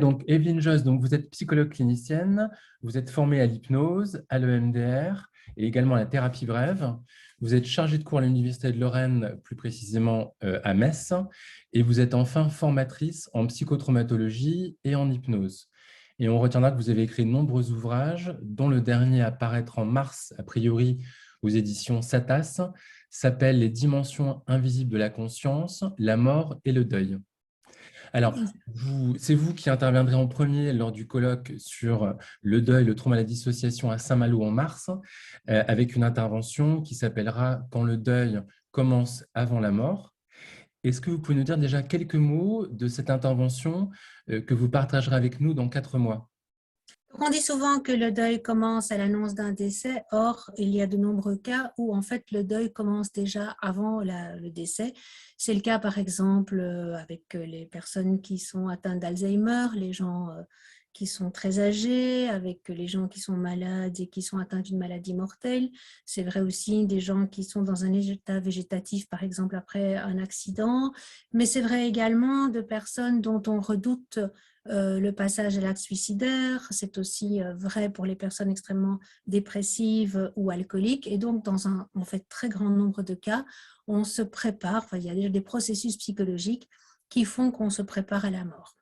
Donc, Evelyne Josse, donc vous êtes psychologue clinicienne, vous êtes formée à l'hypnose, à l'EMDR et également à la thérapie brève. Vous êtes chargée de cours à l'Université de Lorraine, plus précisément à Metz, et vous êtes enfin formatrice en psychotraumatologie et en hypnose. Et on retiendra que vous avez écrit de nombreux ouvrages, dont le dernier à paraître en mars, a priori, aux éditions Satas, s'appelle « Les dimensions invisibles de la conscience, la mort et le deuil ». Alors, c'est vous qui interviendrez en premier lors du colloque sur le deuil, le trauma, la dissociation à Saint-Malo en mars, avec une intervention qui s'appellera « Quand le deuil commence avant la mort ». Est-ce que vous pouvez nous dire déjà quelques mots de cette intervention que vous partagerez avec nous dans 4 mois? On dit souvent que le deuil commence à l'annonce d'un décès. Or, il y a de nombreux cas où en fait le deuil commence déjà avant le décès. C'est le cas par exemple avec les personnes qui sont atteintes d'Alzheimer, les gens qui sont très âgés, avec les gens qui sont malades et qui sont atteints d'une maladie mortelle. C'est vrai aussi des gens qui sont dans un état végétatif, par exemple après un accident. Mais c'est vrai également de personnes dont on redoute le passage à l'acte suicidaire. C'est aussi vrai pour les personnes extrêmement dépressives ou alcooliques. Et donc, dans un en fait, très grand nombre de cas, on se prépare, enfin, il y a déjà des processus psychologiques qui font qu'on se prépare à la mort.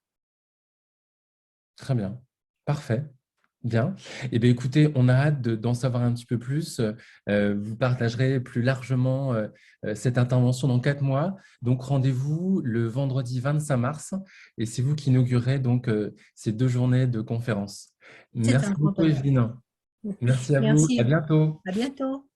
Très bien, parfait. Bien. Eh bien, écoutez, on a hâte d'en savoir un petit peu plus. Vous partagerez plus largement cette intervention dans 4 mois. Donc, rendez-vous le vendredi 25 mars et c'est vous qui inaugurez donc ces 2 journées de conférence. C'est Merci un grand beaucoup, honneur. Evelyne. Merci à vous. À Merci. bientôt. À bientôt.